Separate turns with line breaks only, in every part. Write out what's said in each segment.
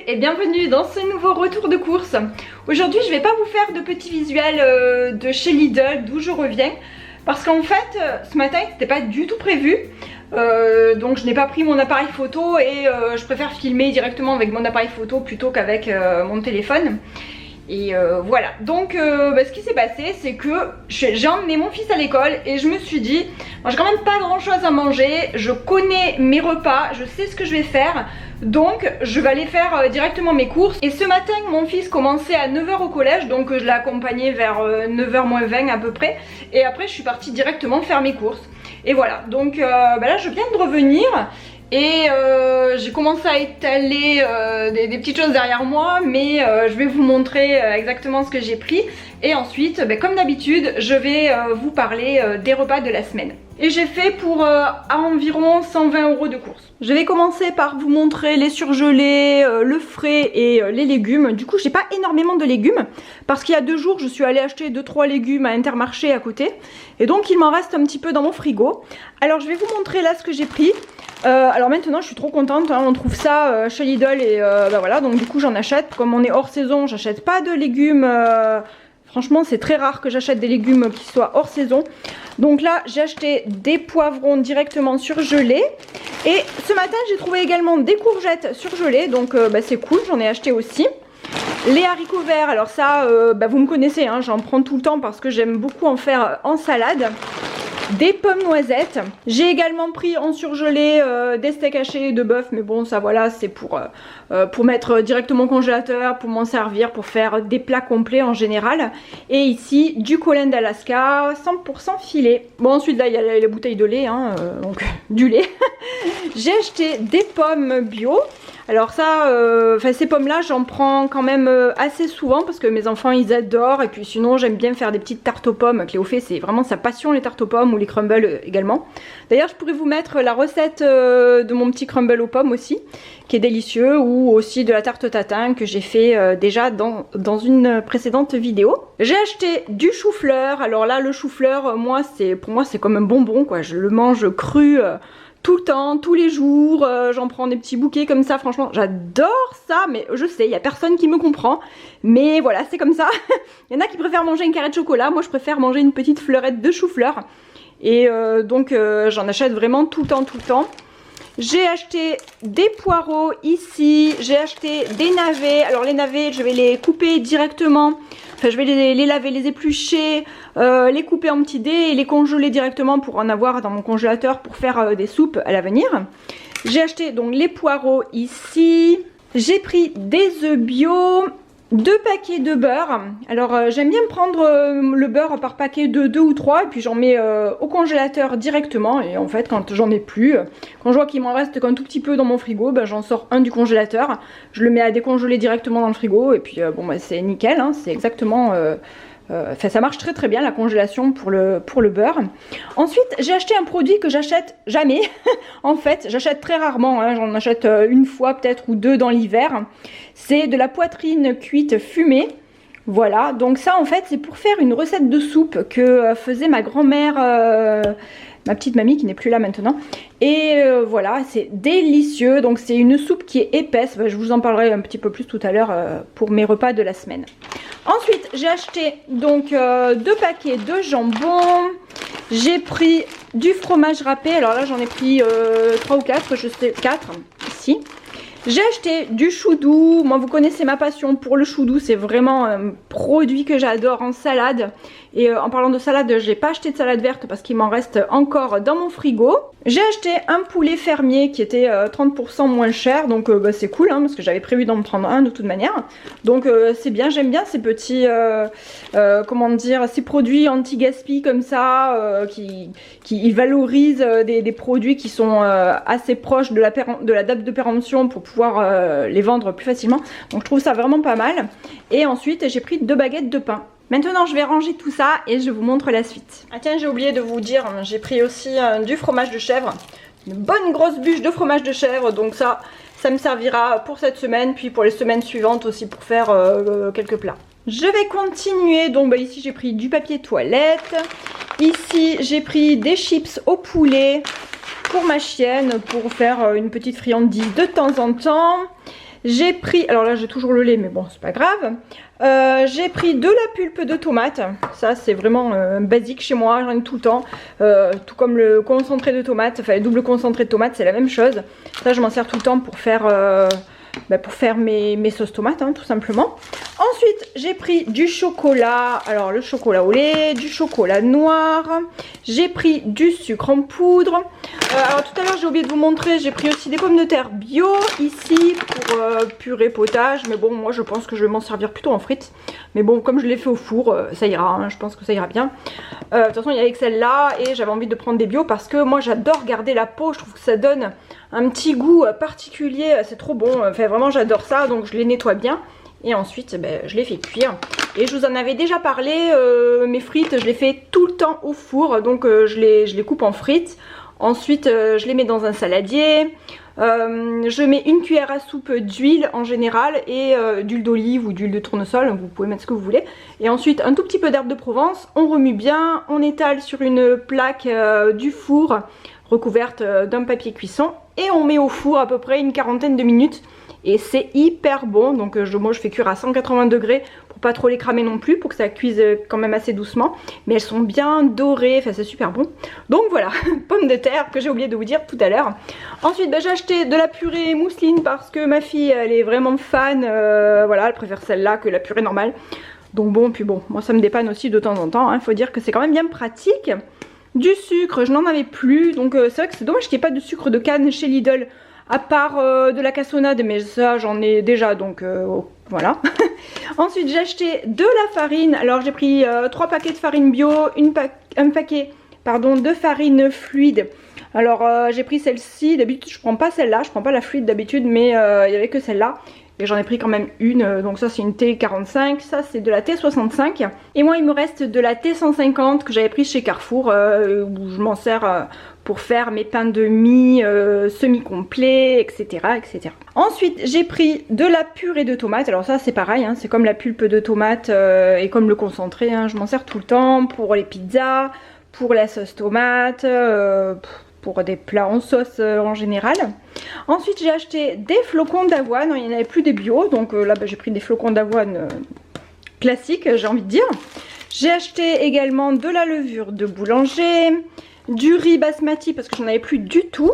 et bienvenue dans ce nouveau retour de course. Aujourd'hui je vais pas vous faire de petits visuels de chez Lidl d'où je reviens, parce qu'en fait ce matin c'était pas du tout prévu. Donc je n'ai pas pris mon appareil photo et je préfère filmer directement avec mon appareil photo plutôt qu'avec mon téléphone. Et voilà, donc ce qui s'est passé c'est que j'ai emmené mon fils à l'école et je me suis dit, moi j'ai quand même pas grand chose à manger, je connais mes repas, je sais ce que je vais faire, donc je vais aller faire directement mes courses. Et ce matin mon fils commençait à 9 h au collège, donc je l'ai accompagné vers 9 h moins 20 à peu près, et après je suis partie directement faire mes courses. Et voilà, donc là je viens de revenir. Et j'ai commencé à étaler des petites choses derrière moi, mais je vais vous montrer exactement ce que j'ai pris. Et ensuite, comme d'habitude, je vais vous parler des repas de la semaine. Et j'ai fait pour à environ 120 € de courses. Je vais commencer par vous montrer les surgelés, le frais et les légumes. Du coup j'ai pas énormément de légumes parce qu'il y a 2 jours je suis allée acheter 2-3 légumes à Intermarché à côté. Et donc il m'en reste un petit peu dans mon frigo. Alors je vais vous montrer là ce que j'ai pris. Alors maintenant je suis trop contente, hein, on trouve ça chez Lidl et voilà, donc du coup j'en achète. Comme on est hors saison, j'achète pas de légumes. Franchement c'est très rare que j'achète des légumes qui soient hors saison. Donc là j'ai acheté des poivrons directement surgelés. Et ce matin j'ai trouvé également des courgettes surgelées, donc c'est cool, j'en ai acheté aussi. Les haricots verts, alors ça vous me connaissez, hein, j'en prends tout le temps parce que j'aime beaucoup en faire en salade. Des pommes noisettes. J'ai également pris en surgelé des steaks hachés de bœuf, mais bon ça voilà c'est pour mettre directement au congélateur, pour m'en servir, pour faire des plats complets en général. Et ici du Colin d'Alaska 100% filet. Bon ensuite là il y a les bouteilles de lait, hein, donc du lait. J'ai acheté des pommes bio. Alors ça, ces pommes là j'en prends quand même assez souvent parce que mes enfants ils adorent. Et puis sinon j'aime bien faire des petites tartes aux pommes. Cléo fait, c'est vraiment sa passion les tartes aux pommes ou les crumbles également. D'ailleurs je pourrais vous mettre la recette de mon petit crumble aux pommes aussi, qui est délicieux, ou aussi de la tarte tatin que j'ai fait déjà dans une précédente vidéo. J'ai acheté du chou-fleur. Alors là le chou-fleur, pour moi c'est comme un bonbon quoi, je le mange cru. Tout le temps, tous les jours, j'en prends des petits bouquets comme ça, franchement j'adore ça, mais je sais, il n'y a personne qui me comprend, mais voilà c'est comme ça. Il y en a qui préfèrent manger un carré de chocolat, moi je préfère manger une petite fleurette de chou-fleur, et donc j'en achète vraiment tout le temps. J'ai acheté des poireaux ici, j'ai acheté des navets. Alors les navets je vais les couper directement, enfin je vais les laver, les éplucher, les couper en petits dés et les congeler directement pour en avoir dans mon congélateur pour faire des soupes à l'avenir. J'ai acheté donc les poireaux ici. J'ai pris des œufs bio, 2 paquets de beurre. Alors j'aime bien prendre le beurre par paquet de 2 ou 3 et puis j'en mets au congélateur directement. Et en fait quand j'en ai plus, quand je vois qu'il m'en reste qu'un tout petit peu dans mon frigo, j'en sors un du congélateur, je le mets à décongeler directement dans le frigo et puis c'est nickel, hein, c'est exactement... ça marche très bien la congélation pour le beurre. Ensuite j'ai acheté un produit que j'achète jamais. En fait j'achète très rarement, hein, j'en achète une fois peut-être ou 2 dans l'hiver. C'est de la poitrine cuite fumée. Voilà, donc ça en fait c'est pour faire une recette de soupe que faisait ma grand-mère, ma petite mamie qui n'est plus là maintenant. Et voilà, c'est délicieux. Donc c'est une soupe qui est épaisse, je vous en parlerai un petit peu plus tout à l'heure pour mes repas de la semaine. Ensuite j'ai acheté donc 2 paquets de jambon. J'ai pris du fromage râpé, alors là j'en ai pris 3 ou 4, je sais 4 ici. J'ai acheté du chou doux. Moi vous connaissez ma passion pour le chou doux, c'est vraiment un produit que j'adore en salade. Et en parlant de salade, j'ai pas acheté de salade verte parce qu'il m'en reste encore dans mon frigo. J'ai acheté un poulet fermier qui était 30% moins cher, donc c'est cool hein, parce que j'avais prévu d'en prendre un de toute manière. Donc c'est bien, j'aime bien ces petits, comment dire, ces produits anti-gaspi comme ça, qui valorisent des produits qui sont assez proches de la date de péremption pour pouvoir les vendre plus facilement. Donc je trouve ça vraiment pas mal. Et ensuite j'ai pris 2 baguettes de pain. Maintenant je vais ranger tout ça et je vous montre la suite. Ah tiens, j'ai oublié de vous dire, j'ai pris aussi du fromage de chèvre. Une bonne grosse bûche de fromage de chèvre, donc ça me servira pour cette semaine, puis pour les semaines suivantes aussi pour faire quelques plats. Je vais continuer, donc ici j'ai pris du papier toilette. Ici j'ai pris des chips au poulet pour ma chienne, pour faire une petite friandise de temps en temps. J'ai pris, alors là j'ai toujours le lait mais bon c'est pas grave. J'ai pris de la pulpe de tomate. Ça c'est vraiment basique chez moi, j'en ai tout le temps. Tout comme le concentré de tomate, enfin le double concentré de tomate c'est la même chose. Ça je m'en sers tout le temps pour faire mes sauces tomates tout simplement. Ensuite j'ai pris du chocolat, alors le chocolat au lait, du chocolat noir, j'ai pris du sucre en poudre. Alors tout à l'heure j'ai oublié de vous montrer, j'ai pris aussi des pommes de terre bio ici pour purée potage, mais bon moi je pense que je vais m'en servir plutôt en frites, mais bon comme je l'ai fait au four ça ira, je pense que ça ira bien. De toute façon il y avait que celle-là et j'avais envie de prendre des bio parce que moi j'adore garder la peau, je trouve que ça donne un petit goût particulier, c'est trop bon, enfin vraiment j'adore ça, donc je les nettoie bien. Et ensuite je les fais cuire. Et je vous en avais déjà parlé, mes frites je les fais tout le temps au four. Donc je les coupe en frites. Ensuite je les mets dans un saladier. Je mets une cuillère à soupe d'huile en général. Et d'huile d'olive ou d'huile de tournesol. Vous pouvez mettre ce que vous voulez. Et ensuite un tout petit peu d'herbe de Provence. On remue bien. On étale sur une plaque du four recouverte d'un papier cuisson. Et on met au four à peu près une quarantaine de minutes. Et c'est hyper bon, donc moi je fais cuire à 180 degrés pour pas trop les cramer non plus, pour que ça cuise quand même assez doucement. Mais elles sont bien dorées, enfin c'est super bon. Donc voilà, pommes de terre que j'ai oublié de vous dire tout à l'heure. Ensuite j'ai acheté de la purée mousseline parce que ma fille elle est vraiment fan, voilà elle préfère celle-là que la purée normale. Donc bon, puis bon, moi ça me dépanne aussi de temps en temps, faut dire que c'est quand même bien pratique. Du sucre, je n'en avais plus, donc c'est vrai que c'est dommage qu'il n'y ait pas de sucre de canne chez Lidl. À part de la cassonade, mais ça j'en ai déjà, donc voilà. Ensuite j'ai acheté de la farine. Alors j'ai pris 3 paquets de farine bio, un paquet de farine fluide. Alors j'ai pris celle-ci, d'habitude je prends pas celle-là, je prends pas la fluide d'habitude, mais il n'y avait que celle-là. Et j'en ai pris quand même une, donc ça c'est une T45, ça c'est de la T65. Et moi il me reste de la T150 que j'avais pris chez Carrefour, où je m'en sers pour faire mes pains de mie semi-complets, etc., etc. Ensuite j'ai pris de la purée de tomates, alors ça c'est pareil, c'est comme la pulpe de tomate et comme le concentré, je m'en sers tout le temps pour les pizzas, pour la sauce tomate, pour des plats en sauce en général. Ensuite j'ai acheté des flocons d'avoine, il n'y en avait plus des bio, donc là j'ai pris des flocons d'avoine classiques j'ai envie de dire. J'ai acheté également de la levure de boulanger, du riz basmati parce que j'en avais plus du tout,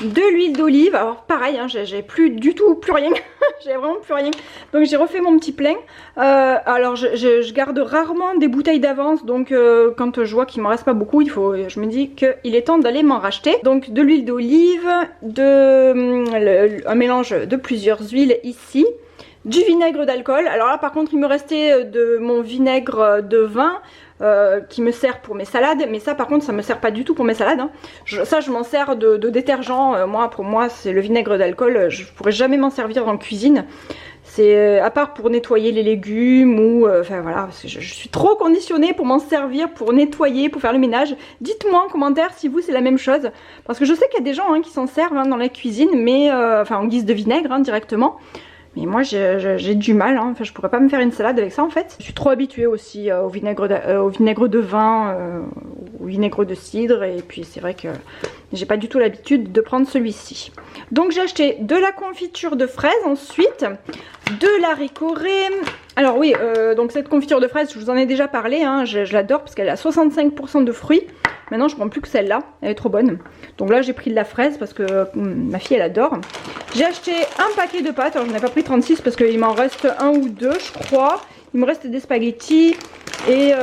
de l'huile d'olive, alors pareil j'ai plus du tout, plus rien, j'ai vraiment plus rien, donc j'ai refait mon petit plein. Alors je garde rarement des bouteilles d'avance, donc quand je vois qu'il m'en reste pas beaucoup, je me dis qu'il est temps d'aller m'en racheter. Donc de l'huile d'olive, un mélange de plusieurs huiles ici, du vinaigre d'alcool. Alors là par contre il me restait de mon vinaigre de vin qui me sert pour mes salades, mais ça par contre ça me sert pas du tout pour mes salades, ça je m'en sers de détergent. Pour moi c'est le vinaigre d'alcool, je pourrais jamais m'en servir en cuisine, c'est à part pour nettoyer les légumes ou enfin voilà, je suis trop conditionnée pour m'en servir, pour nettoyer, pour faire le ménage. Dites-moi en commentaire si vous c'est la même chose, parce que je sais qu'il y a des gens qui s'en servent dans la cuisine, mais enfin en guise de vinaigre directement. Mais moi j'ai du mal, enfin je pourrais pas me faire une salade avec ça en fait. Je suis trop habituée aussi au vinaigre de vin, au vinaigre de cidre, et puis c'est vrai que j'ai pas du tout l'habitude de prendre celui-ci. Donc j'ai acheté de la confiture de fraises ensuite, de l'haricot ré. Alors oui, donc cette confiture de fraises je vous en ai déjà parlé, je l'adore parce qu'elle a 65% de fruits. Maintenant je prends plus que celle-là, elle est trop bonne. Donc là j'ai pris de la fraise parce que ma fille elle adore. J'ai acheté un paquet de pâtes, alors j'en ai pas pris 36 parce qu'il m'en reste un ou deux je crois. Il me reste des spaghettis et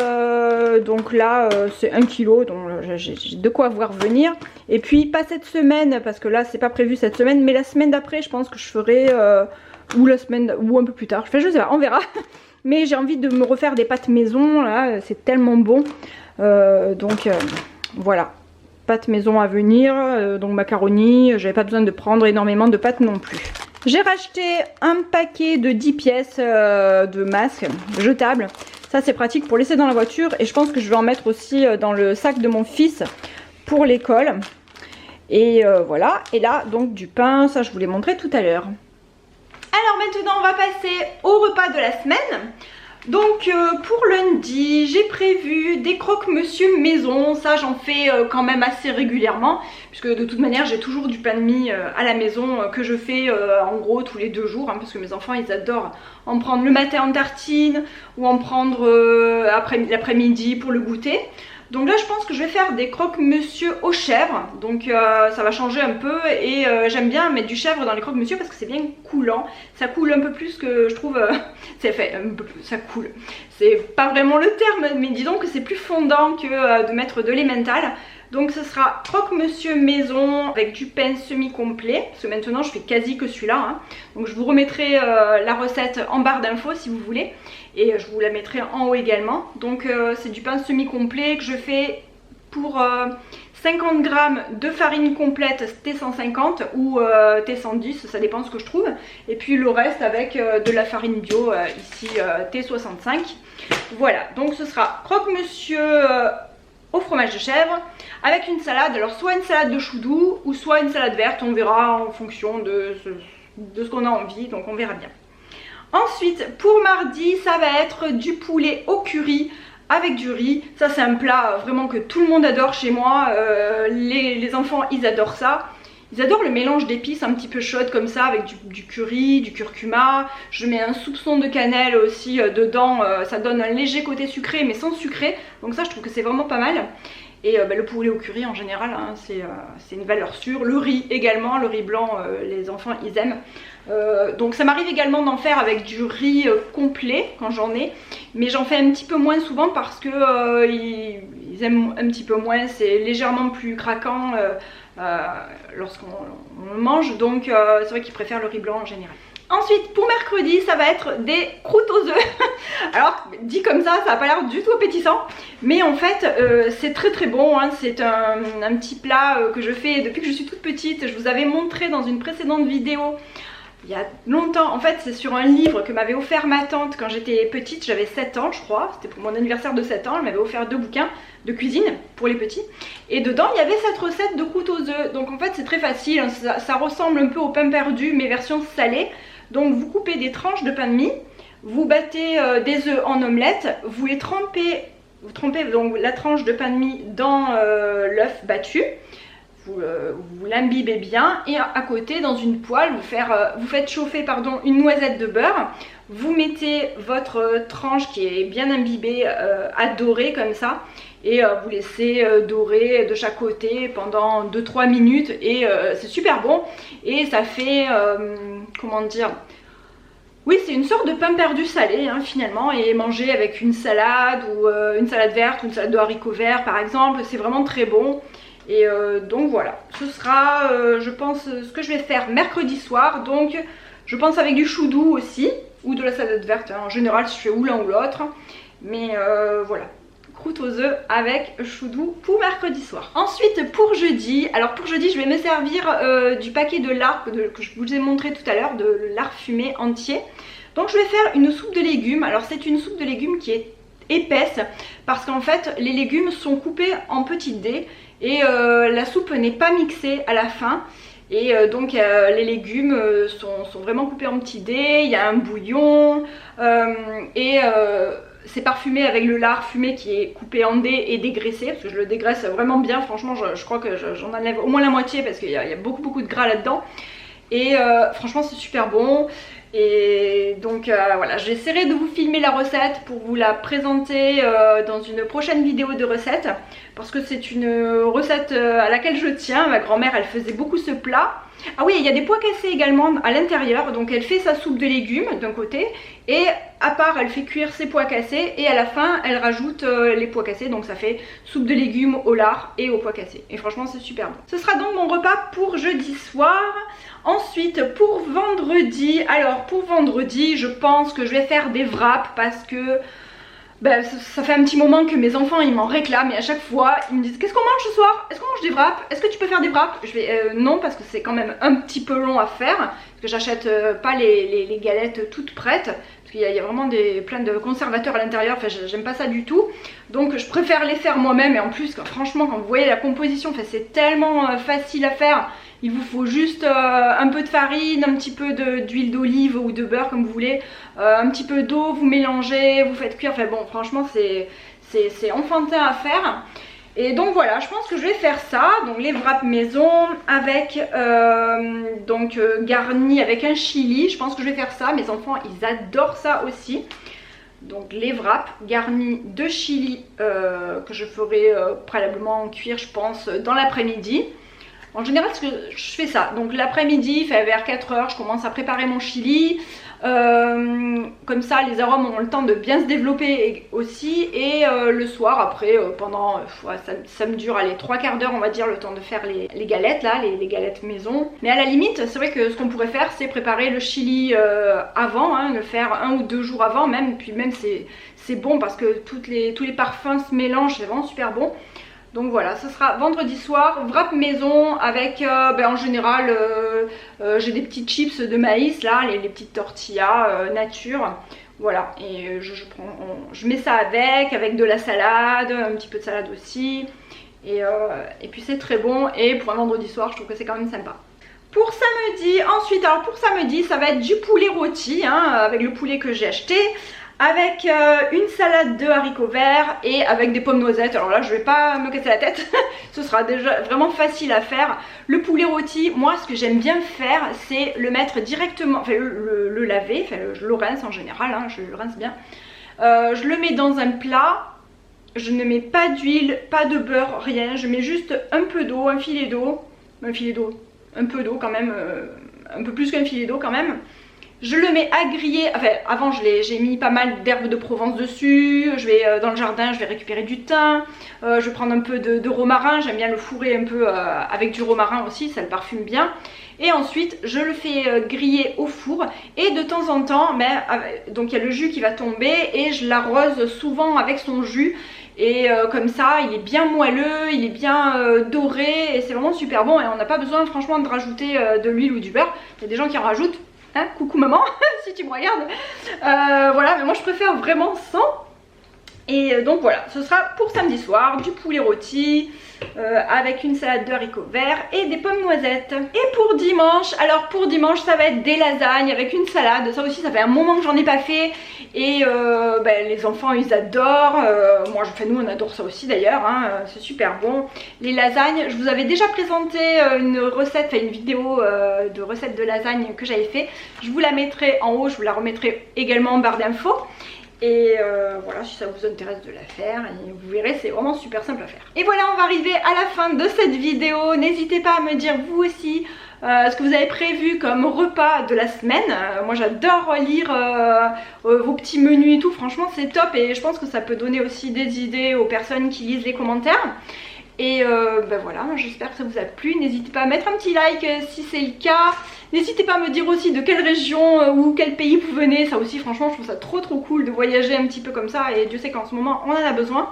donc là c'est 1 kg, donc j'ai de quoi voir venir. Et puis pas cette semaine parce que là c'est pas prévu cette semaine, mais la semaine d'après je pense que je ferai ou la semaine ou un peu plus tard. Je sais pas, on verra. Mais j'ai envie de me refaire des pâtes maison là, c'est tellement bon. Donc voilà, pâtes maison à venir, donc macaroni, j'avais pas besoin de prendre énormément de pâtes non plus. J'ai racheté un paquet de 10 pièces de masques jetables. Ça c'est pratique pour laisser dans la voiture, et je pense que je vais en mettre aussi dans le sac de mon fils pour l'école. Et voilà, et là donc du pain, ça je vous l'ai montré tout à l'heure. Alors maintenant on va passer au repas de la semaine. Donc pour lundi, j'ai prévu des croque-monsieur maison. Ça j'en fais quand même assez régulièrement, puisque de toute manière j'ai toujours du pain de mie à la maison que je fais en gros tous les 2 jours, hein, parce que mes enfants ils adorent en prendre le matin en tartine ou en prendre l'après-midi pour le goûter. Donc là je pense que je vais faire des croque-monsieur aux chèvres, donc ça va changer un peu et j'aime bien mettre du chèvre dans les croque-monsieur parce que c'est bien coulant, ça coule un peu plus que je trouve, ça coule, c'est pas vraiment le terme mais disons que c'est plus fondant que de mettre de l'emmental. Donc ce sera croque-monsieur maison avec du pain semi-complet, parce que maintenant je fais quasi que celui-là, hein. Donc je vous remettrai la recette en barre d'infos si vous voulez, et je vous la mettrai en haut également. Donc c'est du pain semi-complet que je fais pour 50 g de farine complète T150 ou T110, ça dépend ce que je trouve, et puis le reste avec de la farine bio, ici T65. Voilà, donc ce sera croque-monsieur au fromage de chèvre avec une salade, alors soit une salade de chou doux ou soit une salade verte, on verra en fonction de ce qu'on a envie, donc on verra bien. Ensuite pour mardi ça va être du poulet au curry avec du riz. Ça c'est un plat vraiment que tout le monde adore chez moi, les enfants ils adorent ça. Ils adorent le mélange d'épices un petit peu chaudes comme ça avec du curry, du curcuma. Je mets un soupçon de cannelle aussi dedans, ça donne un léger côté sucré mais sans sucré. Donc ça je trouve que c'est vraiment pas mal. Et le poulet au curry en général, hein, c'est une valeur sûre. Le riz également, le riz blanc, les enfants ils aiment. Donc ça m'arrive également d'en faire avec du riz complet quand j'en ai. Mais j'en fais un petit peu moins souvent parce que ils aiment un petit peu moins. C'est légèrement plus craquant lorsqu'on le mange. Donc c'est vrai qu'ils préfèrent le riz blanc en général. Ensuite pour mercredi ça va être des croûtes aux œufs. Alors dit comme ça n'a pas l'air du tout appétissant, mais en fait c'est très très bon, hein. C'est un petit plat que je fais depuis que je suis toute petite. Je vous avais montré dans une précédente vidéo il y a longtemps. En fait c'est sur un livre que m'avait offert ma tante quand j'étais petite, j'avais 7 ans je crois, c'était pour mon anniversaire de 7 ans, elle m'avait offert 2 bouquins de cuisine pour les petits et dedans il y avait cette recette de croûtes aux œufs. Donc en fait c'est très facile, hein. Ça ressemble un peu au pain perdu mais version salée. Donc vous coupez des tranches de pain de mie, vous battez des œufs en omelette, vous les trempez, vous trempez donc la tranche de pain de mie dans l'œuf battu, vous l'imbibez bien et à côté dans une poêle vous faites chauffer une noisette de beurre, vous mettez votre tranche qui est bien imbibée à dorer comme ça et vous laissez dorer de chaque côté pendant 2-3 minutes et c'est super bon et ça fait comment dire, oui c'est une sorte de pain perdu salé hein, finalement, et manger avec une salade ou une salade verte ou une salade de haricots verts par exemple, c'est vraiment très bon. Et donc voilà, ce sera je pense ce que je vais faire mercredi soir. Donc je pense avec du chou doux aussi ou de la salade verte, hein. En général je fais ou l'un ou l'autre, mais voilà, croûte aux œufs avec chou doux pour mercredi soir. Ensuite pour jeudi, alors pour jeudi je vais me servir du paquet de lard que je vous ai montré tout à l'heure, de lard fumé entier. Donc je vais faire une soupe de légumes. Alors c'est une soupe de légumes qui est épaisse parce qu'en fait les légumes sont coupés en petites dés et la soupe n'est pas mixée à la fin. Et donc les légumes sont vraiment coupés en petits dés, il y a un bouillon c'est parfumé avec le lard fumé qui est coupé en dés et dégraissé, parce que je le dégraisse vraiment bien, franchement je crois que j'en enlève au moins la moitié parce qu'il y a beaucoup de gras là-dedans. Et franchement c'est super bon. Et donc voilà, j'essaierai de vous filmer la recette pour vous la présenter dans une prochaine vidéo de recette, parce que c'est une recette à laquelle je tiens. Ma grand-mère elle faisait beaucoup ce plat. Ah oui, il y a des pois cassés également à l'intérieur, donc elle fait sa soupe de légumes d'un côté et à part elle fait cuire ses pois cassés et à la fin elle rajoute les pois cassés, donc ça fait soupe de légumes au lard et aux pois cassés et franchement c'est super bon. Ce sera donc mon repas pour jeudi soir. Ensuite pour vendredi, alors pour vendredi je pense que je vais faire des wraps parce que ben, ça fait un petit moment que mes enfants ils m'en réclament et à chaque fois ils me disent qu'est-ce qu'on mange ce soir? Est-ce qu'on mange des wraps? Est-ce que tu peux faire des wraps? Je vais non, parce que c'est quand même un petit peu long à faire, parce que j'achète pas les galettes toutes prêtes, parce qu'il y a vraiment plein de conservateurs à l'intérieur, enfin j'aime pas ça du tout, donc je préfère les faire moi-même. Et en plus franchement quand vous voyez la composition, c'est tellement facile à faire Il vous faut juste un peu de farine, un petit peu d'huile d'olive ou de beurre comme vous voulez, un petit peu d'eau, vous mélangez, vous faites cuire. Enfin bon, franchement c'est enfantin à faire. Et donc voilà, je pense que je vais faire ça. Donc les wraps maison avec garni avec un chili. Je pense que je vais faire ça. Mes enfants ils adorent ça aussi. Donc les wraps garnis de chili que je ferai préalablement cuire je pense dans l'après-midi. En général je fais ça, donc l'après-midi vers 4 h je commence à préparer mon chili. Comme ça les arômes ont le temps de bien se développer aussi. Et le soir après pendant ça me dure allez 3/4 d'heure on va dire, le temps de faire les galettes là, les galettes maison. Mais à la limite c'est vrai que ce qu'on pourrait faire c'est préparer le chili avant, hein, le faire 1 ou 2 jours avant même. Puis même c'est bon parce que tous les parfums se mélangent, c'est vraiment super bon. Donc voilà, ce sera vendredi soir, wrap maison avec en général j'ai des petites chips de maïs là, les petites tortillas nature. Voilà, et je mets ça avec de la salade, un petit peu de salade aussi. Et puis c'est très bon, et pour un vendredi soir je trouve que c'est quand même sympa. Pour samedi, ensuite, alors pour samedi ça va être du poulet rôti, hein, avec le poulet que j'ai acheté. Avec une salade de haricots verts et avec des pommes noisettes. Alors là je vais pas me casser la tête, ce sera déjà vraiment facile à faire. Le poulet rôti, moi ce que j'aime bien faire c'est le mettre directement, enfin le laver, enfin je le rince en général, hein, je le rince bien. Je le mets dans un plat, je ne mets pas d'huile, pas de beurre, rien. Je mets juste un peu d'eau, un peu d'eau quand même, un peu plus qu'un filet d'eau quand même. Je le mets à griller, enfin avant j'ai mis pas mal d'herbes de Provence dessus. Je vais dans le jardin, je vais récupérer du thym, je vais prendre un peu de romarin, j'aime bien le fourrer un peu avec du romarin aussi, ça le parfume bien. Et ensuite je le fais griller au four et de temps en temps, donc il y a le jus qui va tomber et je l'arrose souvent avec son jus. Et comme ça il est bien moelleux, il est bien doré et c'est vraiment super bon. Et on n'a pas besoin franchement de rajouter de l'huile ou du beurre, il y a des gens qui en rajoutent. Hein, coucou maman, si tu me regardes. Voilà, mais moi je préfère vraiment sans. Et donc voilà, ce sera pour samedi soir, du poulet rôti avec une salade de haricots verts et des pommes noisettes. Et pour dimanche, alors pour dimanche ça va être des lasagnes avec une salade. Ça aussi ça fait un moment que j'en ai pas fait. Et les enfants ils adorent, nous on adore ça aussi d'ailleurs, hein, c'est super bon. Les lasagnes, je vous avais déjà présenté une recette, enfin une vidéo de recette de lasagne que j'avais fait. Je vous la mettrai en haut, je vous la remettrai également en barre d'infos. Et voilà, si ça vous intéresse de la faire, et vous verrez c'est vraiment super simple à faire. Et voilà, on va arriver à la fin de cette vidéo. N'hésitez pas à me dire vous aussi ce que vous avez prévu comme repas de la semaine. Moi j'adore lire vos petits menus et tout, franchement c'est top. Et je pense que ça peut donner aussi des idées aux personnes qui lisent les commentaires. Et voilà, j'espère que ça vous a plu. N'hésitez pas à mettre un petit like si c'est le cas. N'hésitez pas à me dire aussi de quelle région ou quel pays vous venez. Ça aussi franchement je trouve ça trop cool de voyager un petit peu comme ça. Et Dieu sait qu'en ce moment on en a besoin.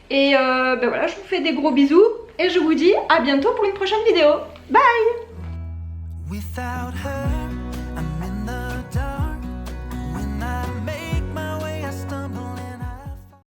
Et voilà, je vous fais des gros bisous. Et je vous dis à bientôt pour une prochaine vidéo. Bye! Without her